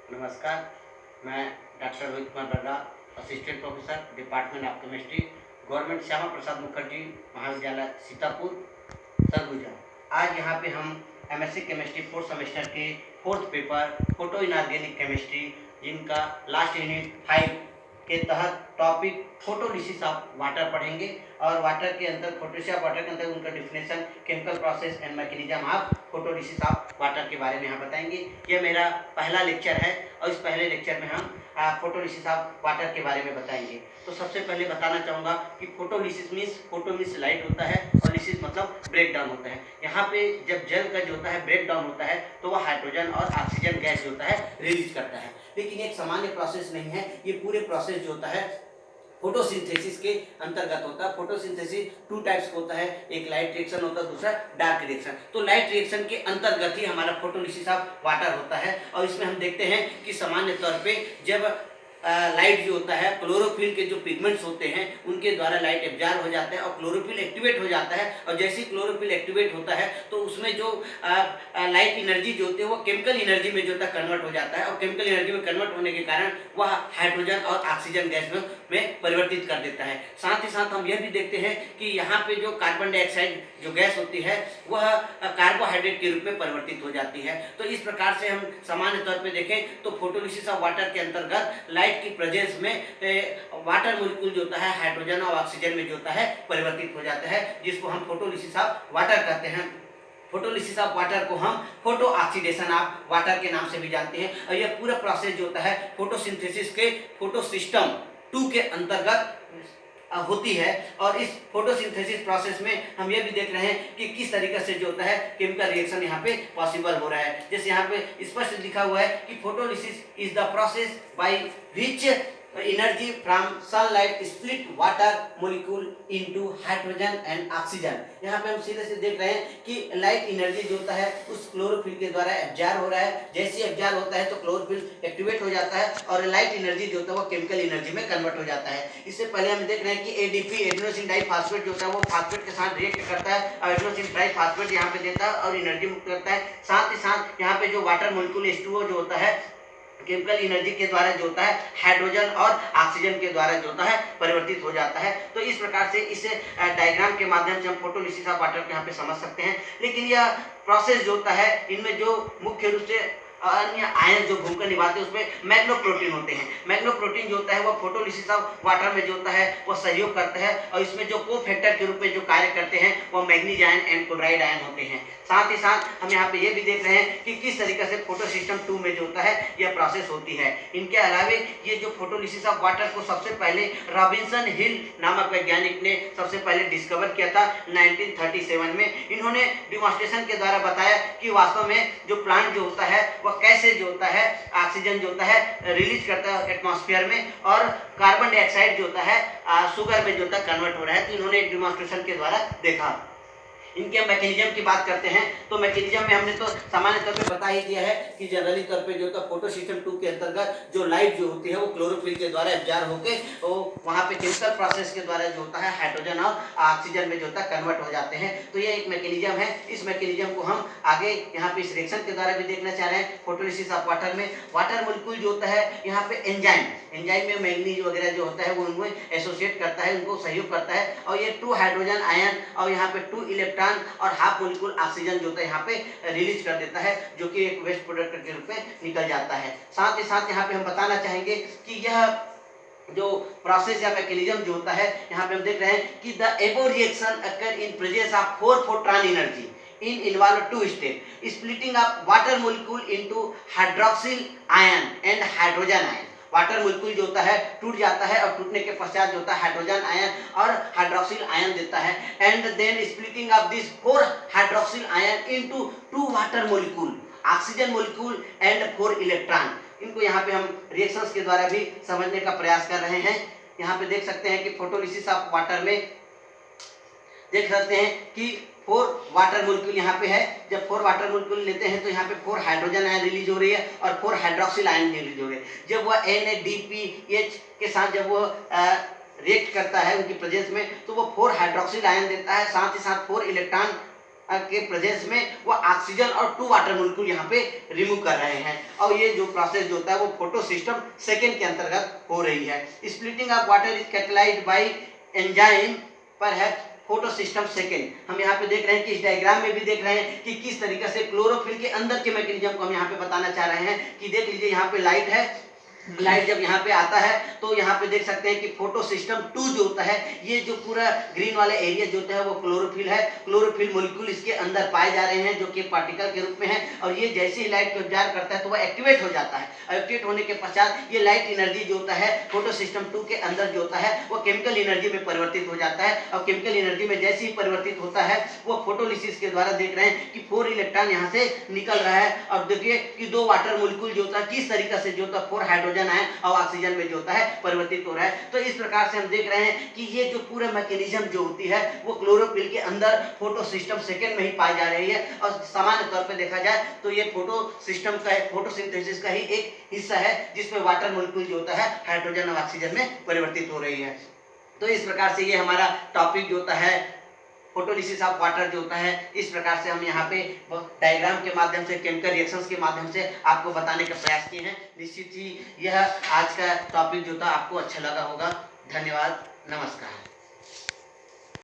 नमस्कार, मैं doctor Rohit Kumar Barra, assistant professor department of chemistry, government Shyama Prasad Mukherjee महाविद्यालय सीतापुर, सरगुजा। आज यहाँ पे हम एमएससी केमिस्ट्री फोर्थ सेमेस्टर के fourth paper photo inorganic chemistry, जिनका लास्ट यूनिट 5 के तहत टॉपिक फोटोलिसिस ऑफ वाटर पढ़ेंगे। और वाटर के अंदर फोटोलिसिस ऑफ वाटर के अंदर उनका definition, chemical process and mechanism of photolysis of water के बारे में यहाँ बताएंगे। यह मेरा पहला लेक्चर है और इस पहले लेक्चर में हम फोटोलिसिस ऑफ वाटर के बारे में बताएंगे। तो सबसे पहले बताना चाहूँगा कि photolysis means, photo means light होता है और लिसिस मतलब ब्रेक डाउन होता है। यहाँ पे जब जल का जो होता है ब्रेक डाउन होता है तो वह हाइड्रोजन और ऑक्सीजन गैस जो होता है रिलीज करता है। लेकिन एक सामान्य प्रोसेस नहीं है, ये पूरे प्रोसेस जो होता है फोटोसिंथेसिस के अंतर्गत होता है। फोटोसिंथेसिस 2 टाइप्स का होता है, एक लाइट रिएक्शन होता है, दूसरा डार्क रिएक्शन। तो लाइट रिएक्शन के अंतर्गत ही हमारा फोटोलिसिस ऑफ वाटर होता है। और इसमें हम देखते हैं कि सामान्य तौर पे जब लाइट जो होता है, क्लोरोफिल के जो पिगमेंट्स होते हैं उनके द्वारा लाइट एब्जॉर्ब हो जाता है और क्लोरोफिल एक्टिवेट हो जाता है। और जैसे ही क्लोरोफिल एक्टिवेट होता है तो उसमें जो लाइट एनर्जी जो होती है वो केमिकल एनर्जी में जो होता है कन्वर्ट हो जाता है। और केमिकल एनर्जी में कन्वर्ट होने के कारण वह हाइड्रोजन और ऑक्सीजन गैस में परिवर्तित कर देता है। साथ ही साथ हम यह भी देखते हैं कि यहाँ पे जो कार्बन डाइऑक्साइड जो गैस होती है वह कार्बोहाइड्रेट के रूप में परिवर्तित हो जाती है। तो इस प्रकार से हम सामान्य तौर पे देखें तो फोटोलिसिस ऑफ वाटर के अंतर्गत लाइट की प्रेजेंस में वाटर मॉलिक्यूल जो होता है हाइड्रोजन और ऑक्सीजन में जो होता है परिवर्तित हो जाता है, जिसको हम फोटोलिसिस ऑफ वाटर कहते हैं। फोटोलिसिस ऑफ वाटर को हम फोटो ऑक्सीडेशन ऑफ वाटर के नाम से भी जानते हैं। और यह पूरा प्रोसेस जो होता है फोटोसिंथेसिस के फोटो सिस्टम 2 के अंतर्गत होती है। और इस फोटोसिंथेसिस प्रोसेस में हम ये भी देख रहे हैं कि किस तरीके से जो होता है केमिकल रिएक्शन यहाँ पे पॉसिबल हो रहा है। जैसे यहाँ पे स्पष्ट लिखा हुआ है कि photolysis is the process by which energy from sunlight split water molecule into hydrogen and oxygen. यहाँ पे हम सीधे से देख रहे हैं कि लाइट एनर्जी जो होता है उस क्लोरोफिल के द्वारा एब्जॉर्ब हो रहा है। जैसे एब्जॉर्ब होता है तो क्लोरोफिल एक्टिवेट हो जाता है और लाइट एनर्जी जो होता है वो केमिकल एनर्जी में कन्वर्ट हो जाता है। इससे पहले हम देख रहे हैं कि एडीपी एडेनोसिन डाइफॉस्फेट जो होता है वो फास्फेट के साथ रिएक्ट करता है और एडेनोसिन ट्राइफॉस्फेट यहाँ पे देता है और एनर्जी मुक्त करता है। साथ ही साथ यहाँ पे जो वाटर मॉलिक्यूल H2O जो होता है केमिकल एनर्जी के द्वारा जो होता है हाइड्रोजन और ऑक्सीजन के द्वारा जो होता है परिवर्तित हो जाता है। तो इस प्रकार से इस डायग्राम के माध्यम से हम फोटोलिसिस ऑफ वाटर को यहाँ पे समझ सकते हैं। लेकिन यह प्रोसेस जो होता है इनमें जो मुख्य रूप से अन्य आयन जो भूमिका निभाते हैं उसमें मैग्नोप्रोटीन होते हैं। मैग्नोप्रोटीन जो होता है वो फोटोलिसिस ऑफ वाटर में जो होता है वो सहयोग करता है और इसमें जो कोफैक्टर के रूप में जो कार्य करते हैं वो manganese ion and chloride ion होते हैं। साथ ही साथ हम यहाँ पे ये भी देख रहे हैं कि किस तरीके से फोटो सिस्टम 2 में जो होता है यह प्रोसेस होती है। इनके अलावे ये जो फोटोलिसिस ऑफ वाटर को सबसे पहले रॉबिन्सन हिल नामक वैज्ञानिक ने सबसे पहले डिस्कवर किया था 1937 में। इन्होंने डिमॉन्स्ट्रेशन के द्वारा बताया कि वास्तव में जो प्लांट जो होता है वह कैसे जो होता है ऑक्सीजन जो होता है रिलीज करता है एटमॉस्फेयर में और कार्बन डाइऑक्साइड जो होता है शुगर में जो होता है कन्वर्ट हो रहा है। तो इन्होंने एक डिमॉन्स्ट्रेशन के द्वारा देखा। इनके मैकेनिज्म की बात करते हैं तो मैकेनिज्म में हमने तो सामान्य तौर पे बता ही दिया है कि जनरली तौर पे जो होता है फोटो सिस्टम 2 के अंतर्गत जो लाइट जो होती है वो क्लोरोफिल के द्वारा एब्जॉर्ब होकर वो वहाँ पे केमिकल प्रोसेस के द्वारा जो होता है हाइड्रोजन और ऑक्सीजन में जो होता है कन्वर्ट हो जाते हैं। तो ये एक मैकेनिज्म है। इस मैकेनिज्म को हम आगे यहाँ पे इस रिएक्शन के द्वारा भी देखना चाह रहे हैं। फोटोलिसिस ऑफ वाटर में वाटर मॉलिक्यूल जो होता है यहाँ पे एंजाइम में मैग्नीज वगैरह जो होता है वो उनको एसोसिएट करता है, उनको सहयोग करता है और ये 2 हाइड्रोजन आयन और यहाँ पे 2 इलेक्ट्रॉन और हाफ मॉलिक्यूल ऑक्सीजन जो होता है यहाँ पे रिलीज कर देता है, जो कि एक वेस्ट प्रोडक्ट के रूप में निकल जाता है। साथ ही साथ यहाँ पे हम बताना चाहेंगे कि यह जो प्रोसेस या मैकेनिज्म जो होता है यहाँ पे हम देख रहे हैं कि द एबो reaction occur in presence of 4 photon energy in involve 2 step splitting up water molecule into hydroxyl ion and hydrogen ion। Water molecule जो होता है टूट जाता है और टूटने के पश्चात जो होता है हाइड्रोजन आयन और हाइड्रोक्सिल आयन देता है and then splitting of this 4 hydroxyl ion into 2 water molecule oxygen molecule and 4 electron. इनको यहाँ पे हम रिएक्शंस के द्वारा भी समझने का प्रयास कर रहे हैं। यहाँ पे देख सकते हैं कि फोटोलिसिस ऑफ वाटर में देख सकते हैं कि 4 वाटर मॉलिक्यूल यहाँ पे है। जब 4 वाटर मॉलिक्यूल लेते हैं तो यहाँ पे 4 हाइड्रोजन आयन रिलीज हो रही है और 4 हाइड्रोक्सिल आयन रिलीज हो रही है। जब वह NADPH के साथ जब वो रिएक्ट करता है उनकी प्रेजेंस में तो वो 4 हाइड्रोक्सिल आयन देता है, साथ ही साथ 4 इलेक्ट्रॉन के प्रेजेंस में वो ऑक्सीजन और 2 वाटर मॉलिक्यूल यहाँ पे रिमूव कर रहे हैं। और ये जो प्रोसेस जो होता है वो फोटो सिस्टम सेकेंड के अंतर्गत हो रही है। Splitting of water is catalysed bye enzyme perhaps photo system second. हम यहाँ पे देख रहे हैं कि इस डायग्राम में भी देख रहे हैं कि किस तरीके से क्लोरोफिल के अंदर के मैकेनिज्म को हम यहाँ पे बताना चाह रहे हैं। कि देख लीजिए यहाँ पे लाइट है, लाइट जब यहाँ पे आता है तो यहाँ पे देख सकते हैं कि फोटो सिस्टम 2 जो होता है, ये जो पूरा ग्रीन वाला एरिया जो होता है वो क्लोरोफिल है। क्लोरोफिल मॉलिक्यूल इसके अंदर पाए जा रहे हैं जो कि पार्टिकल के रूप में है। और ये जैसे ही लाइट को एब्जॉर्ब करता है तो वह एक्टिवेट हो जाता है। एक्टिवेट होने के पश्चात ये लाइट एनर्जी जो होता है फोटो सिस्टम 2 के अंदर जो होता है वो केमिकल एनर्जी में परिवर्तित हो जाता है। और केमिकल एनर्जी में जैसे ही परिवर्तित होता है वो फोटोलिसिस के द्वारा देख रहे हैं कि 4 इलेक्ट्रॉन यहाँ से निकल रहा है। और देखिए कि 2 वाटर मॉलिक्यूल जो होता है किस तरीके से जो होता है 4 हाइड्रोजन आयन और ऑक्सीजन में जो होता है परिवर्तित हो रहा है। तो इस प्रकार से हम देख रहे हैं कि ये जो पूरा मैकेनिज्म जो होती है वो क्लोरोफिल के अंदर फोटो सिस्टम सेकेंड में ही पाई जा रही है। और सामान्य तौर पे देखा जाए तो ये फोटो सिस्टम का फोटोसिंथेसिस का ही एक हिस्सा है जिसमें वाटर मॉलिक्यूल जो होता है हाइड्रोजन और ऑक्सीजन में परिवर्तित हो रही है। तो इस प्रकार से ये हमारा टॉपिक जो होता है फोटोलिसिस ऑफ वाटर जो होता है, इस प्रकार से हम यहाँ पे डायग्राम के माध्यम से केमिकल रिएक्शंस के माध्यम से आपको बताने का प्रयास किए हैं। निश्चित ही यह आज का टॉपिक जो था आपको अच्छा लगा होगा। धन्यवाद, नमस्कार।